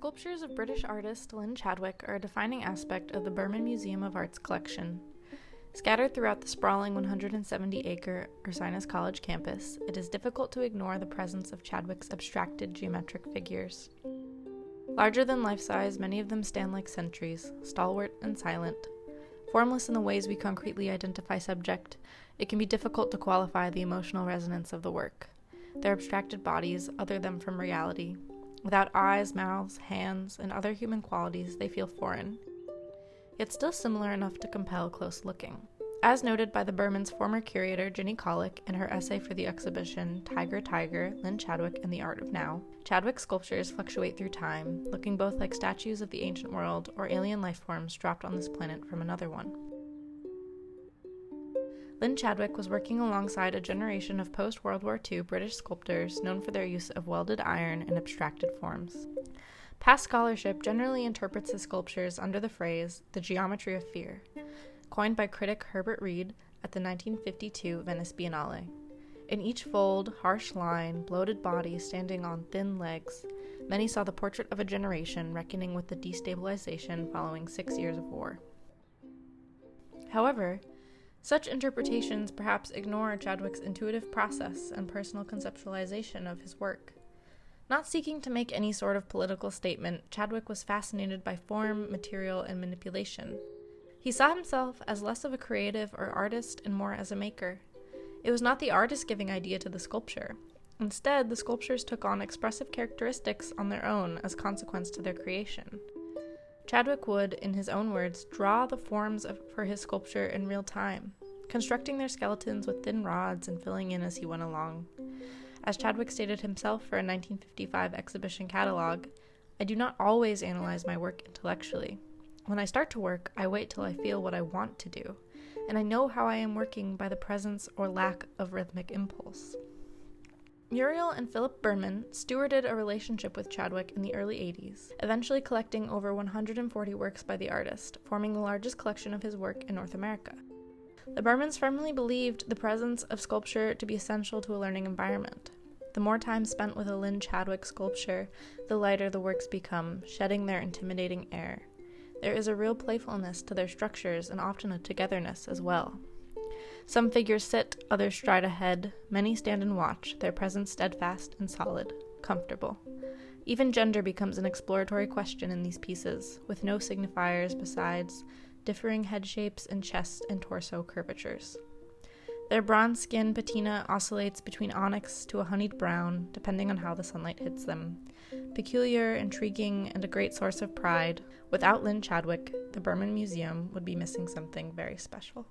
Sculptures of British artist Lynn Chadwick are a defining aspect of the Berman Museum of Art's collection. Scattered throughout the sprawling 170-acre Ursinus College campus, it is difficult to ignore the presence of Chadwick's abstracted geometric figures. Larger than life-size, many of them stand like sentries, stalwart and silent. Formless in the ways we concretely identify subject, it can be difficult to qualify the emotional resonance of the work. Their abstracted bodies other them from reality. Without eyes, mouths, hands, and other human qualities, they feel foreign, yet still similar enough to compel close looking. As noted by the Berman's former curator, Ginny Collick, in her essay for the exhibition, Tiger, Tiger, Lynn Chadwick and the Art of Now, Chadwick's sculptures fluctuate through time, looking both like statues of the ancient world or alien life forms dropped on this planet from another one. Lynn Chadwick was working alongside a generation of post-World War II British sculptors known for their use of welded iron in abstracted forms. Past scholarship generally interprets his sculptures under the phrase, the geometry of fear, coined by critic Herbert Reed at the 1952 Venice Biennale. In each fold, harsh line, bloated body standing on thin legs, many saw the portrait of a generation reckoning with the destabilization following 6 years of war. However, such interpretations perhaps ignore Chadwick's intuitive process and personal conceptualization of his work. Not seeking to make any sort of political statement, Chadwick was fascinated by form, material, and manipulation. He saw himself as less of a creative or artist and more as a maker. It was not the artist giving idea to the sculpture. Instead, the sculptures took on expressive characteristics on their own as consequence to their creation. Chadwick would, in his own words, draw the forms for his sculpture in real time, constructing their skeletons with thin rods and filling in as he went along. As Chadwick stated himself for a 1955 exhibition catalog, I do not always analyze my work intellectually. When I start to work, I wait till I feel what I want to do, and I know how I am working by the presence or lack of rhythmic impulse. Muriel and Philip Berman stewarded a relationship with Chadwick in the early 80s, eventually collecting over 140 works by the artist, forming the largest collection of his work in North America. The Bermans firmly believed the presence of sculpture to be essential to a learning environment. The more time spent with a Lynn Chadwick sculpture, the lighter the works become, shedding their intimidating air. There is a real playfulness to their structures and often a togetherness as well. Some figures sit, others stride ahead, many stand and watch, their presence steadfast and solid, comfortable. Even gender becomes an exploratory question in these pieces, with no signifiers besides differing head shapes and chest and torso curvatures. Their bronze skin patina oscillates between onyx to a honeyed brown, depending on how the sunlight hits them. Peculiar, intriguing, and a great source of pride, without Lynn Chadwick, the Berman Museum would be missing something very special.